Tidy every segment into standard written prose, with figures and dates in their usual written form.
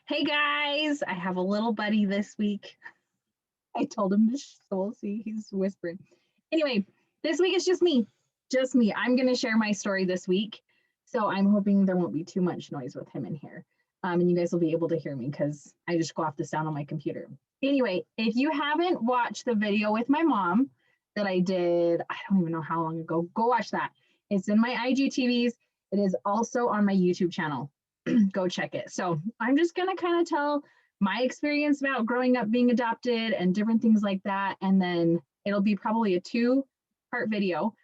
Hey guys, I have a little buddy this week. I told him to so we'll see. He's whispering. Anyway, this week it's just me. Just me. I'm going to share my story this week. So I'm hoping there won't be too much noise with him in here. And you guys will be able to hear me because I just go off the sound on my computer. Anyway, if you haven't watched the video with my mom that I did, I don't even know how long ago, go watch that. It's in my IGTVs. It is also on my YouTube channel. Go check it. So I'm just going to kind of tell my experience about growing up being adopted and different things like that. And then it'll be probably a 2-part video.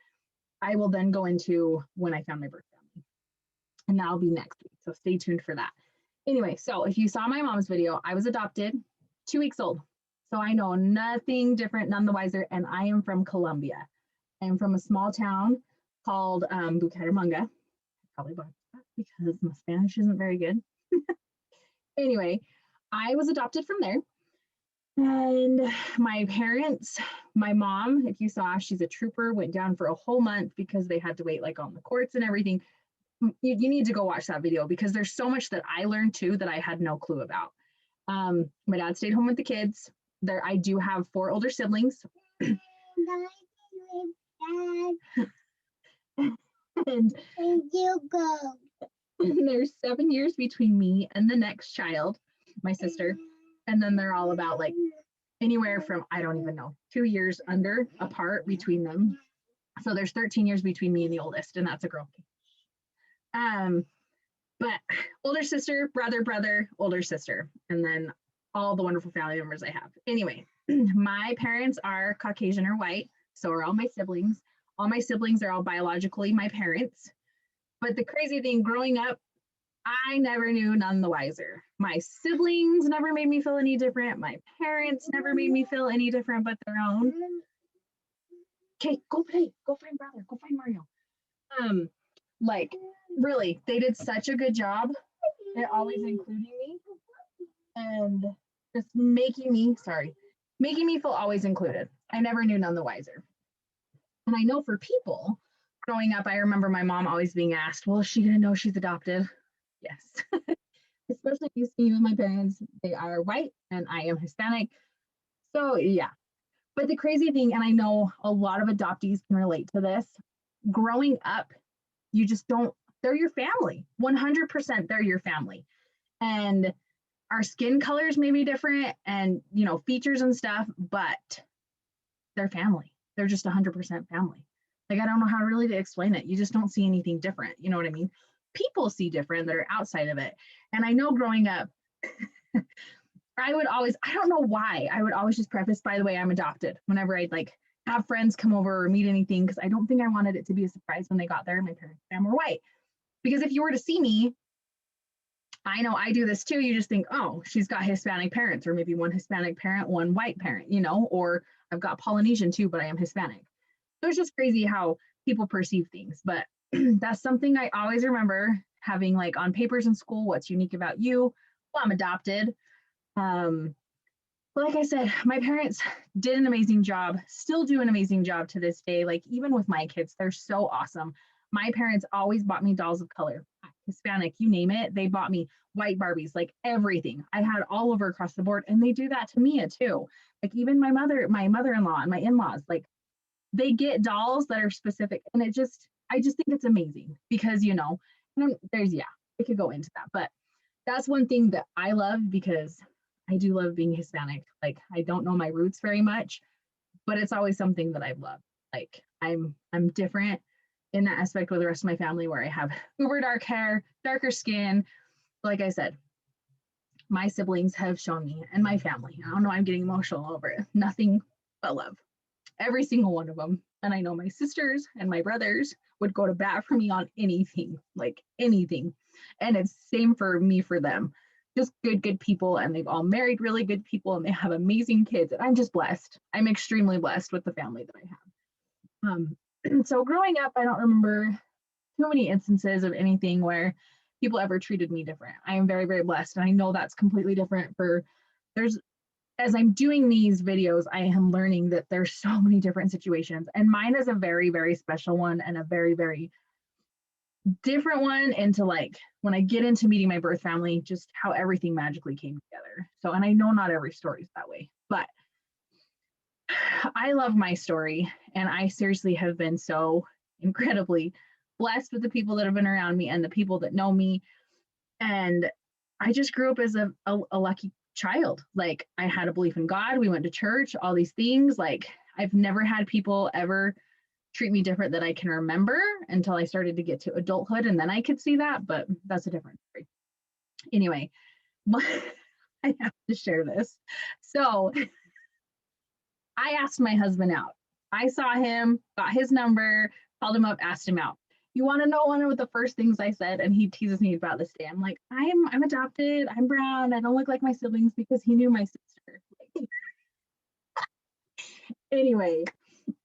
I will then go into when I found my birth family. And that'll be next week. So stay tuned for that. Anyway, so if you saw my mom's video, I was adopted 2 weeks old. So I know nothing different, none the wiser. And I am from Colombia. I'm from a small town called Bucaramanga. Probably because my Spanish isn't very good. Anyway, I was adopted from there. And my parents, my mom, if you saw, she's a trooper, went down for a whole month because they had to wait like on the courts and everything. You need to go watch that video because there's so much that I learned too that I had no clue about. My dad stayed home with the kids. I do have 4 older siblings. And you go. And there's 7 years between me and the next child, my sister. And then they're all about like anywhere from, I don't even know, 2 years under apart between them. So there's 13 years between me and the oldest, and that's a girl. But older sister, brother, older sister, and then all the wonderful family members I have. Anyway, my parents are Caucasian or white, so are all my siblings. All my siblings are all biologically my parents. But the crazy thing, growing up, I never knew none the wiser. My siblings never made me feel any different. My parents never made me feel any different but their own. Okay, go play. Go find brother. Go find Mario. Like, really, they did such a good job at always including me and just making me feel always included. I never knew none the wiser. And I know for people growing up, I remember my mom always being asked, well, is she going to know she's adopted? Yes. Especially if you see with my parents, they are white and I am Hispanic. So yeah. But the crazy thing, and I know a lot of adoptees can relate to this, growing up, you just don't, they're your family. 100% they're your family. And our skin colors may be different and, you know, features and stuff, but they're family. They're just 100% family. Like, I don't know how really to explain it. You just don't see anything different. You know what I mean? People see different that are outside of it. And I know growing up, I don't know why, I would always just preface, by the way, I'm adopted whenever I'd like have friends come over or meet anything, because I don't think I wanted it to be a surprise when they got there and my parents and were white. Because if you were to see me, I know I do this too, you just think, oh, she's got Hispanic parents, or maybe one Hispanic parent, one white parent, you know, or I've got Polynesian too, but I am Hispanic. So it's just crazy how people perceive things. But that's something I always remember having like on papers in school, what's unique about you? Well, I'm adopted. But like I said, my parents did an amazing job, still do an amazing job to this day. Like even with my kids, they're so awesome. My parents always bought me dolls of color, Hispanic, you name it. They bought me white Barbies, like everything. I had all over across the board, and they do that to Mia too. Like even my mother-in-law and my in-laws, like they get dolls that are specific. And I just think it's amazing because, you know, we could go into that, but that's one thing that I love because I do love being Hispanic. Like I don't know my roots very much, but it's always something that I've loved. Like I'm different in that aspect with the rest of my family where I have uber dark hair, darker skin. Like I said, my siblings have shown me and my family. I don't know, I'm getting emotional over it. Nothing but love. Every single one of them. And I know my sisters and my brothers would go to bat for me on anything, like anything. And it's same for me for them. Just good people, and they've all married really good people, and they have amazing kids. And I'm just blessed. I'm extremely blessed with the family that I have. So growing up, I don't remember too many instances of anything where people ever treated me different. I am very, very blessed, and I know that's completely different as I'm doing these videos, I am learning that there's so many different situations, and mine is a very, very special one and a very, very different one into like when I get into meeting my birth family, just how everything magically came together. So, and I know not every story is that way, but I love my story. And I seriously have been so incredibly blessed with the people that have been around me and the people that know me. And I just grew up as a lucky child. Like I had a belief in God. We went to church, all these things. Like I've never had people ever treat me different that I can remember until I started to get to adulthood. And then I could see that, but that's a different story. Anyway, I have to share this. So I asked my husband out. I saw him, got his number, called him up, asked him out. You want to know one of the first things I said? And he teases me about this day. I'm like, I'm adopted. I'm brown. I don't look like my siblings because he knew my sister. Anyway,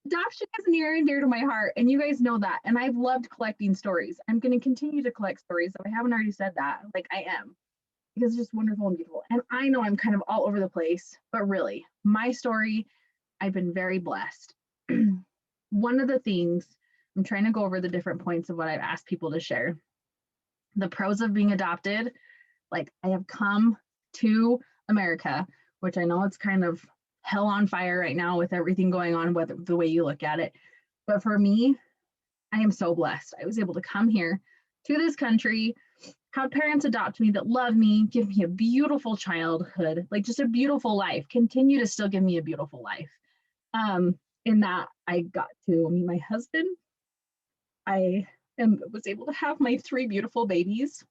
adoption is near and dear to my heart, and you guys know that. And I've loved collecting stories. I'm going to continue to collect stories. If I haven't already said that, like I am, because it's just wonderful and beautiful. And I know I'm kind of all over the place, but really, my story, I've been very blessed. One of the things I'm trying to go over the different points of what I've asked people to share. The pros of being adopted, like I have come to America, which I know it's kind of hell on fire right now with everything going on, with the way you look at it. But for me, I am so blessed. I was able to come here to this country, have parents adopt me that love me, give me a beautiful childhood, like just a beautiful life, continue to still give me a beautiful life. In that I got to meet my husband. Was able to have my 3 beautiful babies.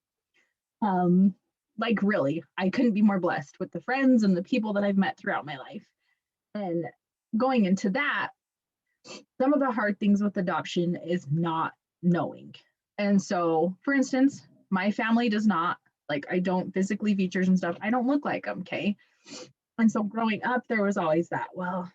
Like really, I couldn't be more blessed with the friends and the people that I've met throughout my life. And going into that, some of the hard things with adoption is not knowing. And so, for instance, my family does not, like, I don't physically features and stuff, I don't look like them, okay? And so growing up, there was always that, well,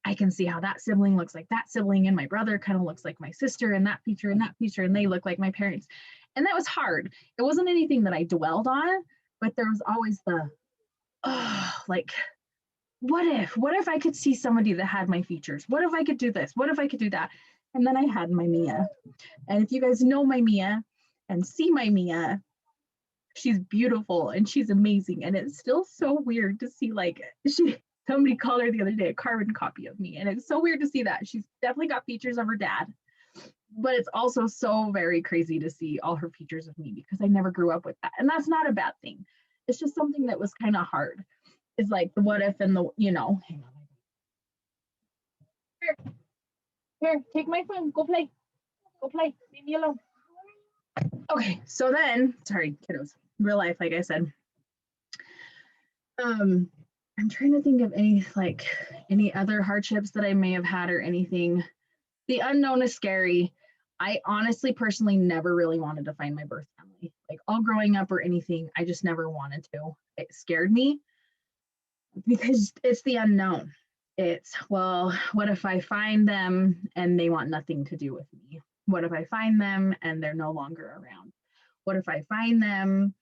I can see how that sibling looks like that sibling, and my brother kind of looks like my sister, and that feature, and they look like my parents. And that was hard. It wasn't anything that I dwelled on, but there was always the, oh, like, what if I could see somebody that had my features? What if I could do this? What if I could do that? And then I had my Mia. And if you guys know my Mia and see my Mia, she's beautiful and she's amazing. And it's still so weird to see, like, somebody called her the other day a carbon copy of me. And it's so weird to see that. She's definitely got features of her dad. But it's also so very crazy to see all her features of me because I never grew up with that. And that's not a bad thing. It's just something that was kind of hard. Is like the what if and the, hang on. Here, take my phone. Go play. Go play. Leave me alone. Okay, so then, sorry, kiddos. Real life, like I said. I'm trying to think of any other hardships that I may have had or anything. The unknown is scary. I honestly, personally, never really wanted to find my birth family. Like all growing up or anything, I just never wanted to. It scared me because it's the unknown. It's, well, what if I find them and they want nothing to do with me? What if I find them and they're no longer around? What if I find them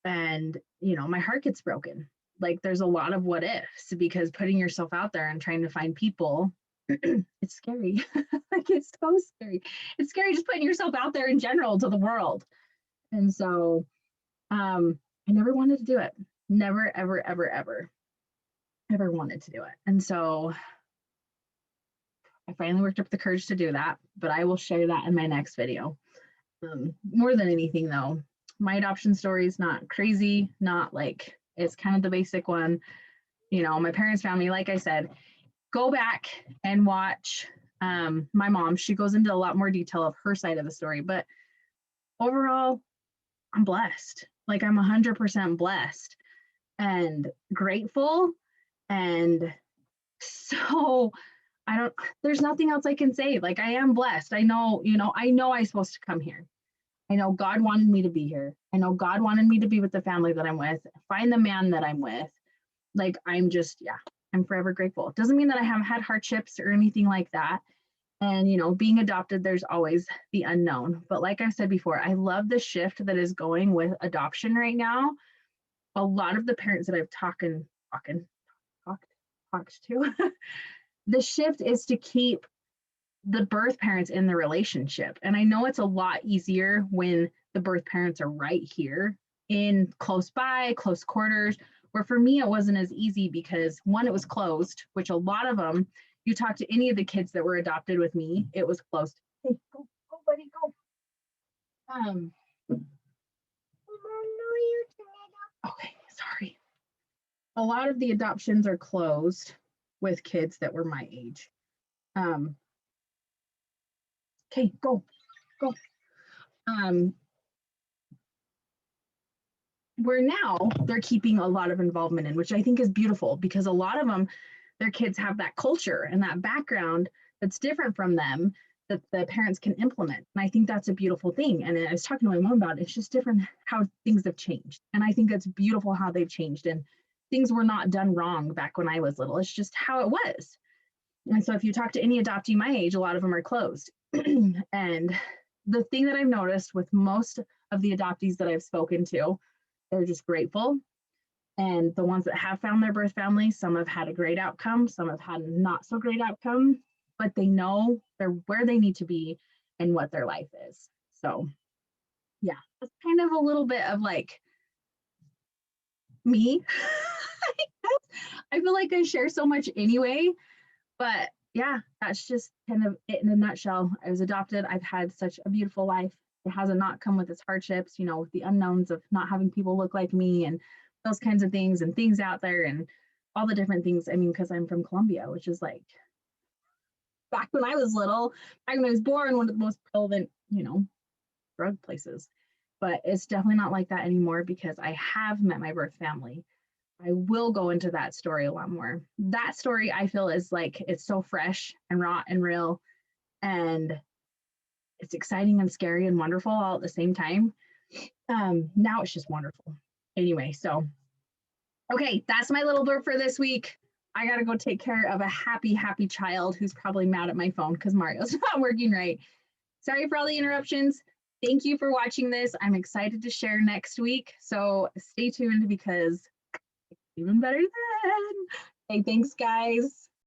and, my heart gets broken? Like there's a lot of what ifs because putting yourself out there and trying to find people, it's scary. Like it's so scary. It's scary just putting yourself out there in general to the world. And so I never wanted to do it. Never, ever, ever, ever wanted to do it. And so I finally worked up the courage to do that, but I will share that in my next video. More than anything though, my adoption story is not crazy, not like, it's kind of the basic one. My parents' family, like I said, go back and watch my mom. She goes into a lot more detail of her side of the story, but overall, I'm blessed. Like I'm 100% blessed and grateful. And so there's nothing else I can say. Like I am blessed. I know I'm supposed to come here. I know God wanted me to be here. I know God wanted me to be with the family that I'm with, find the man that I'm with. Like I'm forever grateful. It doesn't mean that I haven't had hardships or anything like that. And, being adopted, there's always the unknown. But like I said before, I love the shift that is going with adoption right now. A lot of the parents that I've talked to, the shift is to keep the birth parents in the relationship. And I know it's a lot easier when the birth parents are right here in close by, close quarters, where for me it wasn't as easy because one, it was closed, which a lot of them, you talk to any of the kids that were adopted with me, it was closed. Hey, go, go, buddy, go. Okay, sorry. A lot of the adoptions are closed with kids that were my age. Okay, go, go. Where now they're keeping a lot of involvement in, which I think is beautiful because a lot of them, their kids have that culture and that background that's different from them that the parents can implement. And I think that's a beautiful thing. And I was talking to my mom about it. It's just different how things have changed. And I think it's beautiful how they've changed. And things were not done wrong back when I was little. It's just how it was. And so if you talk to any adoptee my age, a lot of them are closed. And the thing that I've noticed with most of the adoptees that I've spoken to, they're just grateful. And the ones that have found their birth family, some have had a great outcome, some have had not so great outcome, but they know they're where they need to be and what their life is. So yeah, that's kind of a little bit of like me. I feel like I share so much anyway, but yeah, that's just kind of it in a nutshell. I was adopted. I've had such a beautiful life. It hasn't not come with its hardships, you know, with the unknowns of not having people look like me and those kinds of things and things out there and all the different things. I mean, because I'm from Colombia, which is like back when I was little, back when I was born, one of the most relevant, you know, drug places. But it's definitely not like that anymore because I have met my birth family. I will go into that story a lot more. That story I feel is like it's so fresh and raw and real and it's exciting and scary and wonderful all at the same time. Now it's just wonderful. Anyway, so okay, that's my little blurb for this week. I gotta go take care of a happy, happy child who's probably mad at my phone because Mario's not working right. Sorry for all the interruptions. Thank you for watching this. I'm excited to share next week. So stay tuned because it's even better then. Hey, thanks, guys.